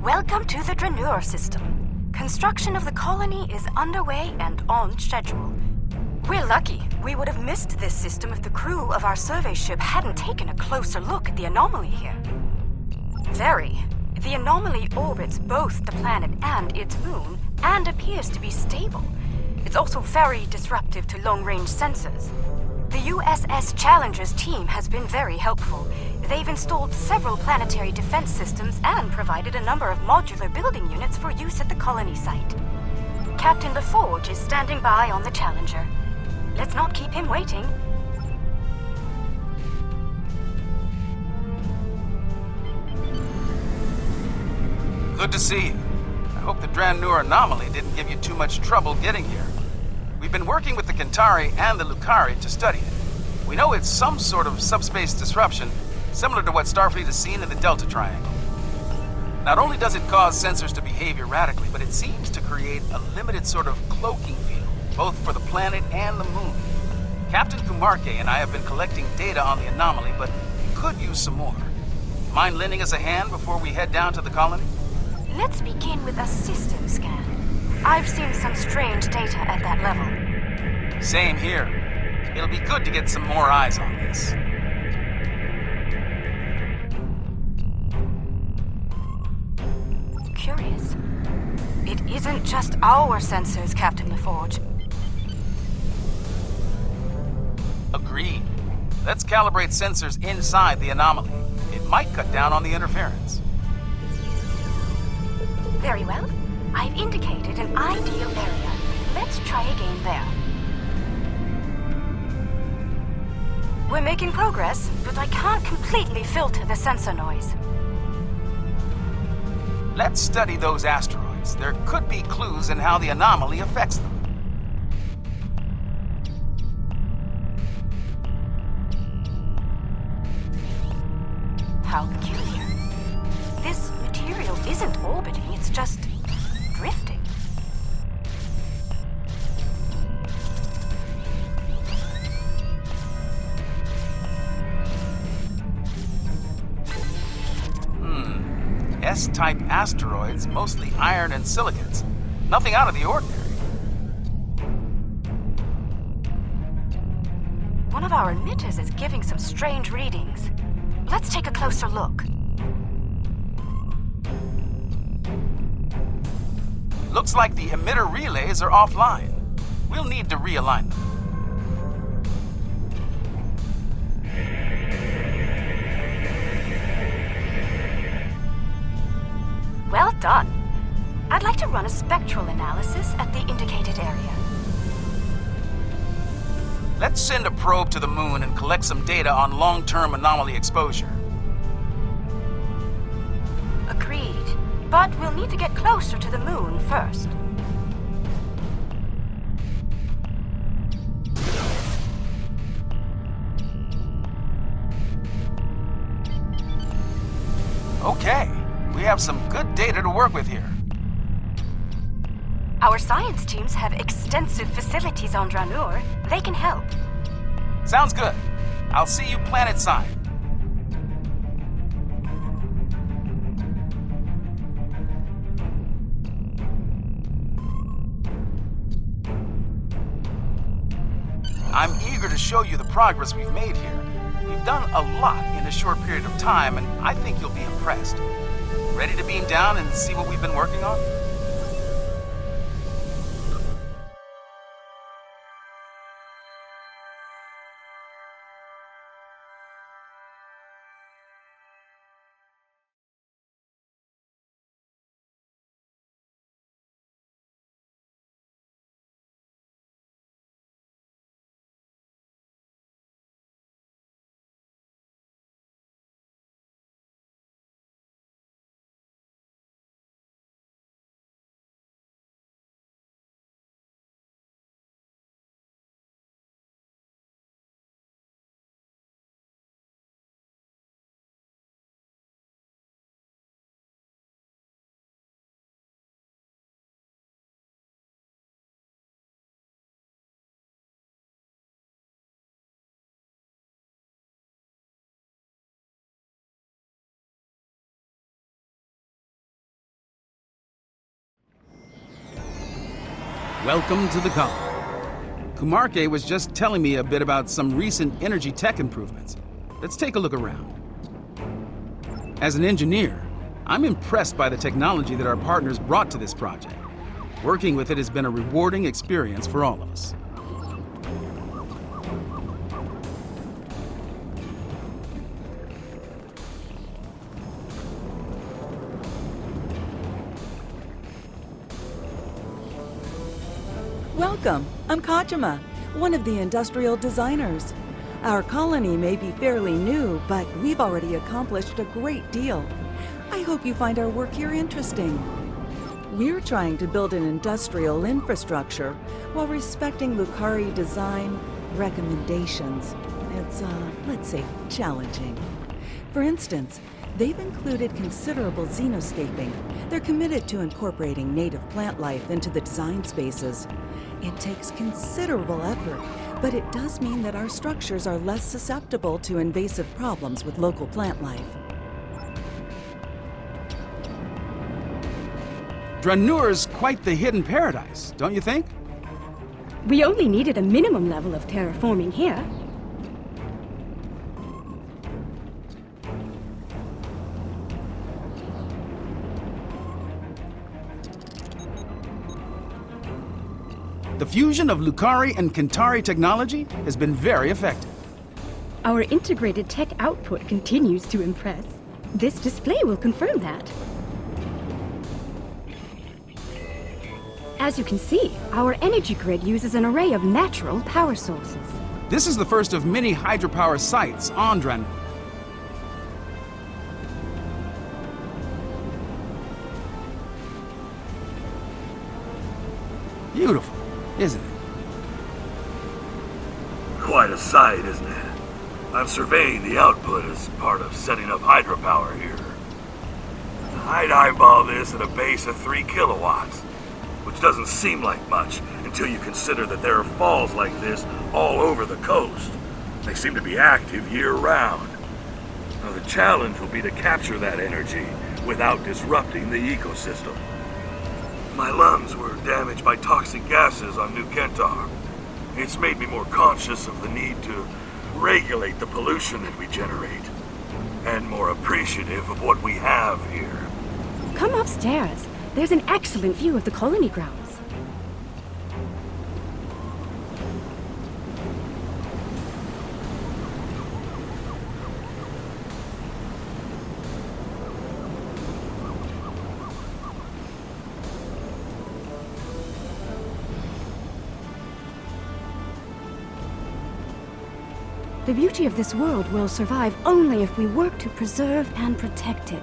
Welcome to the Dranuur System. Construction of the colony is underway and on schedule. We're lucky. We would have missed this system if the crew of our survey ship hadn't taken a closer look at the anomaly here. Very. The anomaly orbits both the planet and its moon, and appears to be stable. It's also very disruptive to long-range sensors. The USS Challenger's team has been very helpful. They've installed several planetary defense systems and provided a number of modular building units for use at the colony site. Captain LaForge is standing by on the Challenger. Let's not keep him waiting. Good to see you. I hope the Dranuur anomaly didn't give you too much trouble getting here. We've been working with the Kentari and the Lukari to study it. We know it's some sort of subspace disruption, similar to what Starfleet has seen in the Delta Triangle. Not only does it cause sensors to behave erratically, but it seems to create a limited sort of cloaking field, both for the planet and the moon. Captain Kumarke and I have been collecting data on the anomaly, but we could use some more. Mind lending us a hand before we head down to the colony? Let's begin with a system scan. I've seen some strange data at that level. Same here. It'll be good to get some more eyes on this. Curious. It isn't just our sensors, Captain LaForge. Agreed. Let's calibrate sensors inside the anomaly. It might cut down on the interference. Very well. I've indicated an ideal area. Let's try again there. We're making progress, but I can't completely filter the sensor noise. Let's study those asteroids. There could be clues in how the anomaly affects them. How peculiar. This material isn't orbiting, it's just drifting. S-type asteroids, mostly iron and silicates. Nothing out of the ordinary. One of our emitters is giving some strange readings. Let's take a closer look. Looks like the emitter relays are offline. We'll need to realign them. Well done. I'd like to run a spectral analysis at the indicated area. Let's send a probe to the moon and collect some data on long-term anomaly exposure. Agreed. But we'll need to get closer to the moon first. Okay. We have some good data to work with here. Our science teams have extensive facilities on Dranuur. They can help. Sounds good. I'll see you planet side. I'm eager to show you the progress we've made here. We've done a lot in a short period of time, and I think you'll be impressed. Ready to beam down and see what we've been working on? Welcome to the colony. Kumarke was just telling me a bit about some recent energy tech improvements. Let's take a look around. As an engineer, I'm impressed by the technology that our partners brought to this project. Working with it has been a rewarding experience for all of us. Welcome. I'm Kajima, one of the industrial designers. Our colony may be fairly new, but we've already accomplished a great deal. I hope you find our work here interesting. We're trying to build an industrial infrastructure while respecting Lukari design recommendations. It's, let's say, challenging. For instance, they've included considerable xenoscaping. They're committed to incorporating native plant life into the design spaces. It takes considerable effort, but it does mean that our structures are less susceptible to invasive problems with local plant life. Dranuur's quite the hidden paradise, don't you think? We only needed a minimum level of terraforming here. The fusion of Lukari and Kentari technology has been very effective. Our integrated tech output continues to impress. This display will confirm that. As you can see, our energy grid uses an array of natural power sources. This is the first of many hydropower sites on Dranuur. Beautiful, isn't it? Quite a sight, isn't it? I'm surveying the output as part of setting up hydropower here. I'd eyeball this at a base of 3 kilowatts, which doesn't seem like much until you consider that there are falls like this all over the coast. They seem to be active year-round. Now, the challenge will be to capture that energy without disrupting the ecosystem. My lungs were damaged by toxic gases on New Kentari. It's made me more conscious of the need to regulate the pollution that we generate, and more appreciative of what we have here. Come upstairs. There's an excellent view of the colony grounds. The beauty of this world will survive only if we work to preserve and protect it.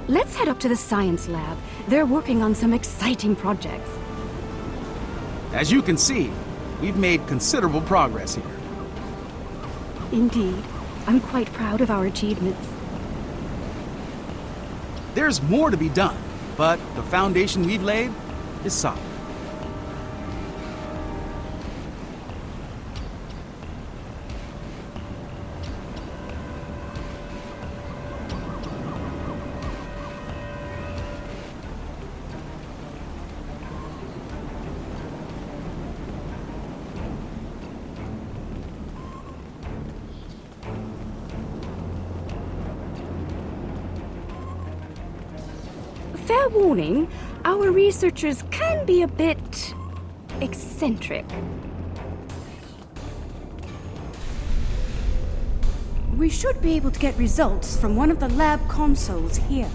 Let's head up to the science lab. They're working on some exciting projects. As you can see, we've made considerable progress here. Indeed. I'm quite proud of our achievements. There's more to be done, but the foundation we've laid is solid. Fair warning, our researchers can be a bit eccentric. We should be able to get results from one of the lab consoles here.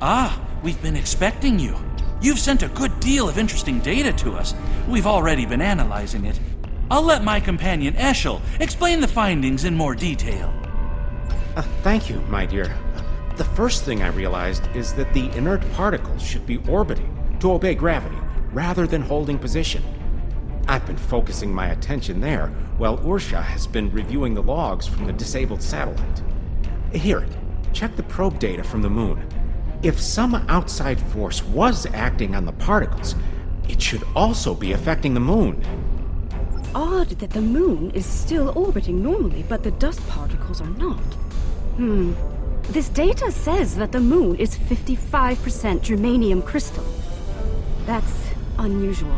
Ah, we've been expecting you. You've sent a good deal of interesting data to us. We've already been analyzing it. I'll let my companion Eshel explain the findings in more detail. Thank you, my dear. The first thing I realized is that the inert particles should be orbiting to obey gravity, rather than holding position. I've been focusing my attention there, while Ursha has been reviewing the logs from the disabled satellite. Here, check the probe data from the moon. If some outside force was acting on the particles, it should also be affecting the moon. Odd that the moon is still orbiting normally, but the dust particles are not. This data says that the moon is 55% germanium crystal. That's unusual.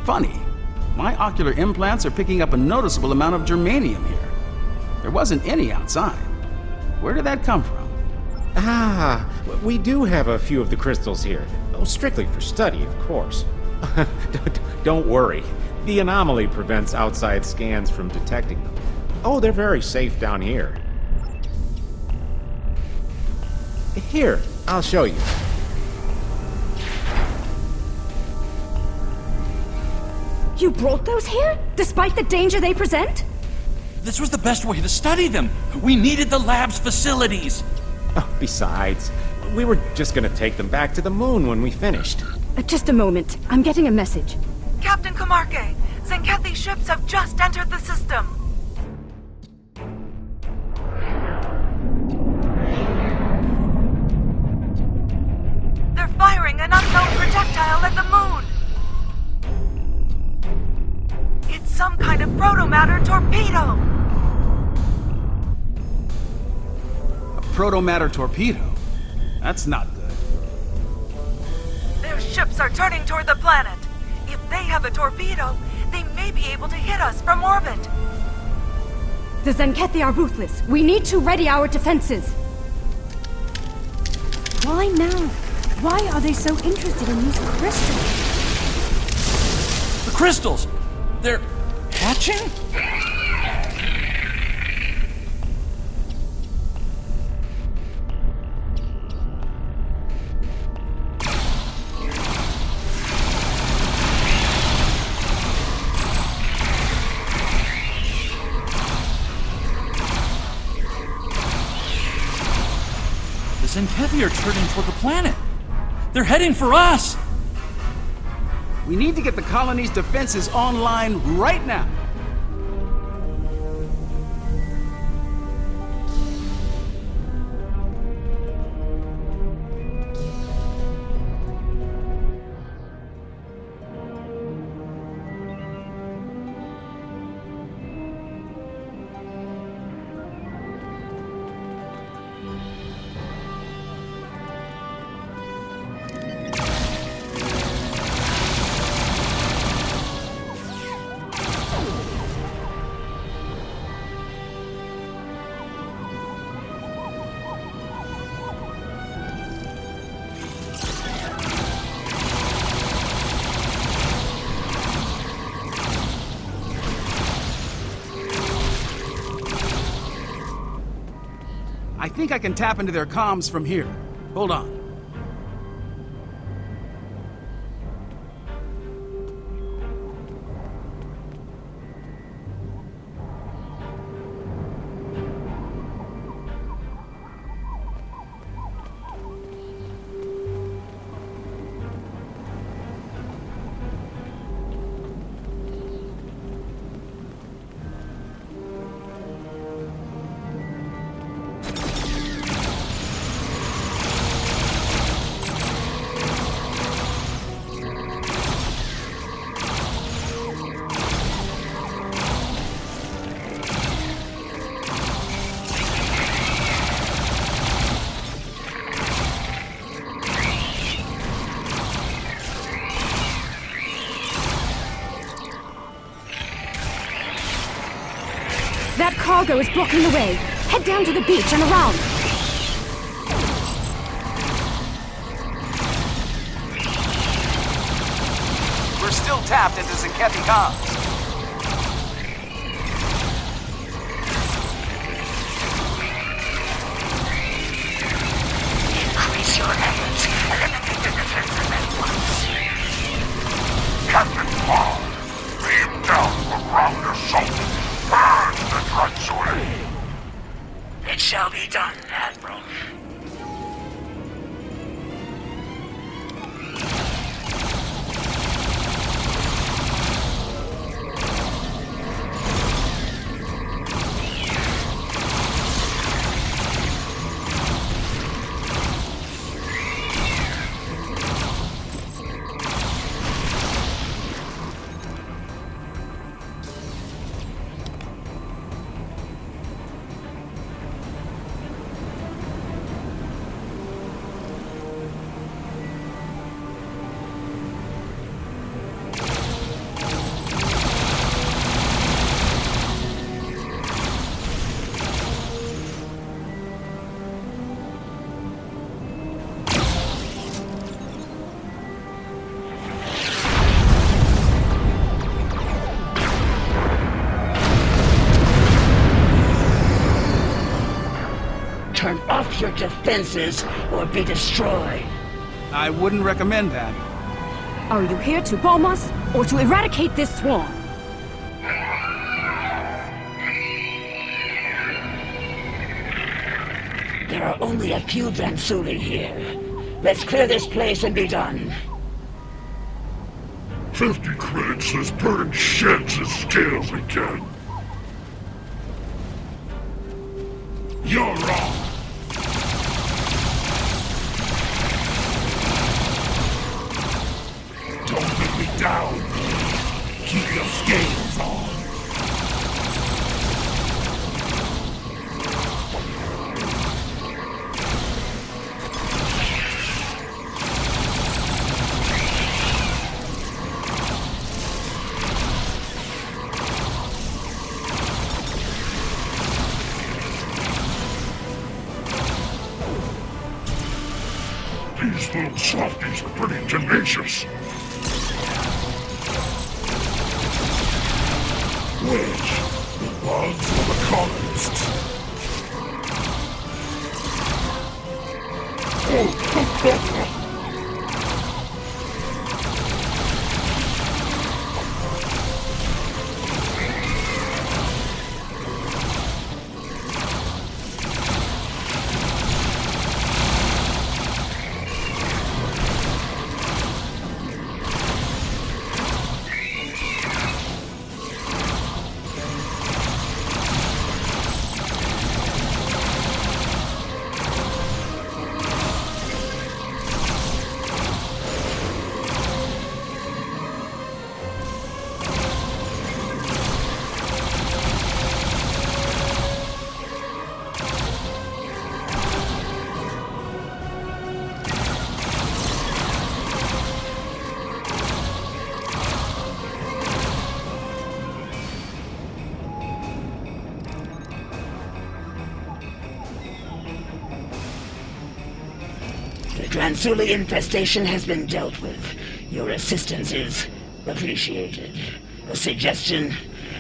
Funny. My ocular implants are picking up a noticeable amount of germanium here. There wasn't any outside. Where did that come from? Ah, we do have a few of the crystals here. Oh, strictly for study, of course. Don't worry. The anomaly prevents outside scans from detecting them. Oh, they're very safe down here. Here, I'll show you. You brought those here, despite the danger they present? This was the best way to study them. We needed the lab's facilities. Oh, besides, we were just gonna take them back to the moon when we finished. Just a moment. I'm getting a message. Captain Kamarke, Zenkethi's ships have just entered the system. They're firing an unknown projectile at the moon. It's some kind of protomatter torpedo. A protomatter torpedo? That's not good. Their ships are turning toward the planet. If they have a torpedo, they may be able to hit us from orbit. The Zenkethi are ruthless. We need to ready our defenses. Why now? Why are they so interested in these crystals? The crystals! They're hatching? The Zenkethi are turning toward the planet. They're heading for us! We need to get the colony's defenses online right now. I think I can tap into their comms from here. Hold on. That cargo is blocking the way. Head down to the beach and around. We're still tapped into Zenkethi comms. Increase your efforts. Eliminate the defensive at once. Captain Paul, beam down the ground assault. Burn the Dranuur. It shall be done, Admiral. turn off your defenses or be destroyed. I wouldn't recommend that. Are you here to bomb us, or to eradicate this swarm? There are only a few Dransuli here. Let's clear this place and be done. 50 credits as burning sheds as scales again. You're wrong. Don't let me down. Keep your scales on. These little softies are pretty tenacious. Which? The bugs or the colonists? Oh, The Dransuli infestation has been dealt with. Your assistance is appreciated. A suggestion?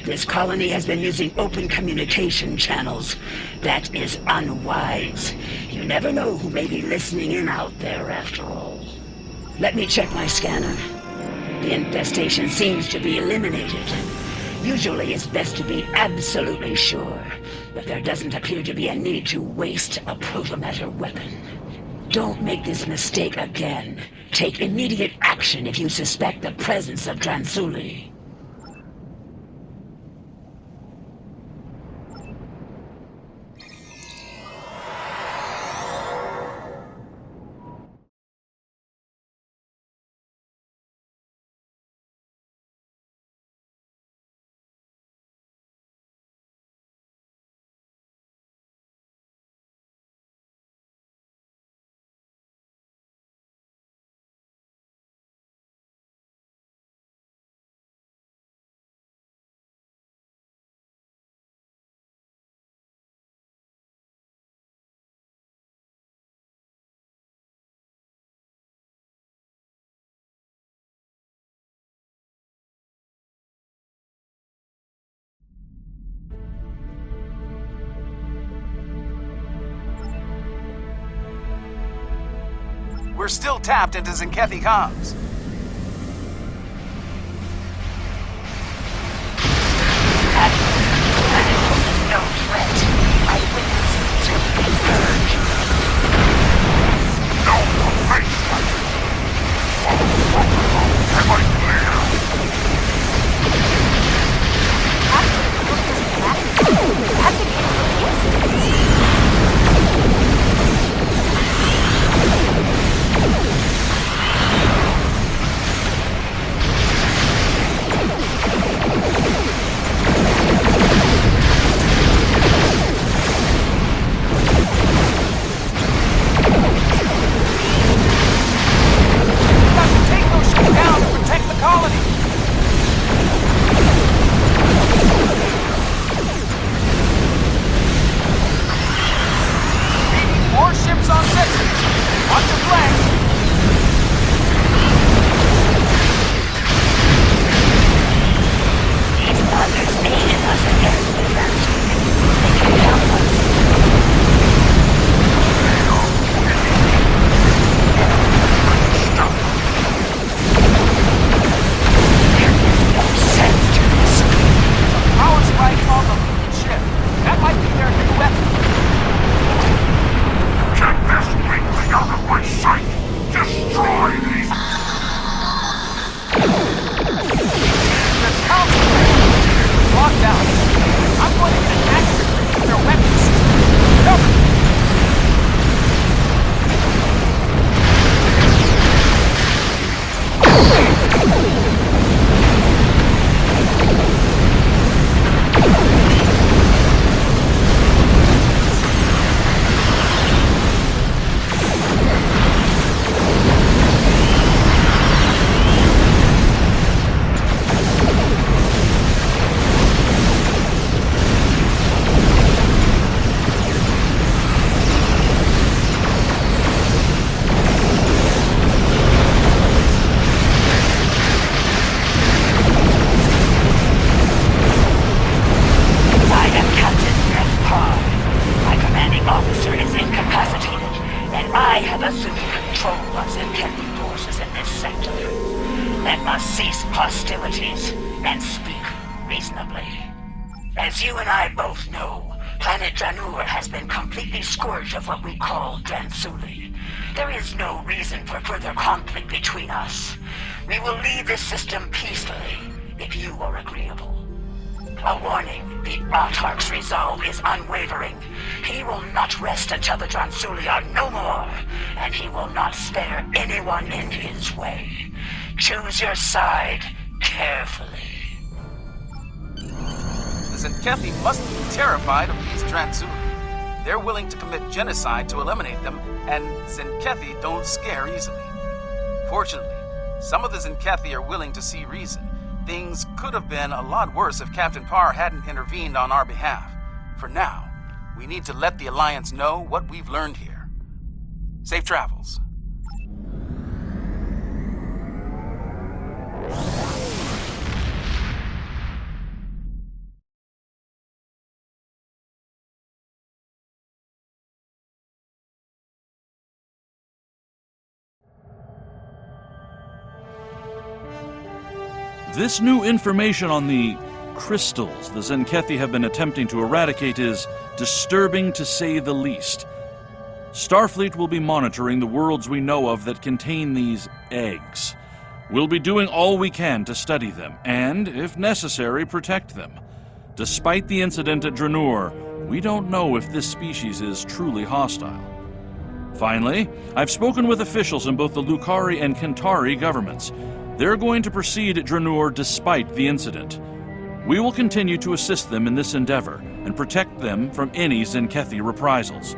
This colony has been using open communication channels. That is unwise. You never know who may be listening in out there after all. Let me check my scanner. The infestation seems to be eliminated. Usually it's best to be absolutely sure, but there doesn't appear to be a need to waste a protomatter weapon. Don't make this mistake again. Take immediate action if you suspect the presence of Dransuli. We're still tapped into Zenkethi comms. No threat. I witness to be heard. no, wait! Am I clear? hostilities and speak reasonably. As you and I both know, planet Dranuur has been completely scourged of what we call Dransuli. There is no reason for further conflict between us. We will leave this system peacefully, if you are agreeable. A warning, the Autarch's resolve is unwavering. He will not rest until the Dransuli are no more, and he will not spare anyone in his way. Choose your side carefully. The Zenkethi must be terrified of these Dransuli. They're willing to commit genocide to eliminate them, and Zenkethi don't scare easily. Fortunately, some of the Zenkethi are willing to see reason. Things could have been a lot worse if Captain Parr hadn't intervened on our behalf. For now, we need to let the Alliance know what we've learned here. Safe travels. This new information on the crystals the Zenkethi have been attempting to eradicate is disturbing to say the least. Starfleet will be monitoring the worlds we know of that contain these eggs. We'll be doing all we can to study them, and, if necessary, protect them. Despite the incident at Dranuur, we don't know if this species is truly hostile. Finally, I've spoken with officials in both the Lukari and Kentari governments. They're going to proceed at Dranuur despite the incident. We will continue to assist them in this endeavor and protect them from any Zenkethi reprisals.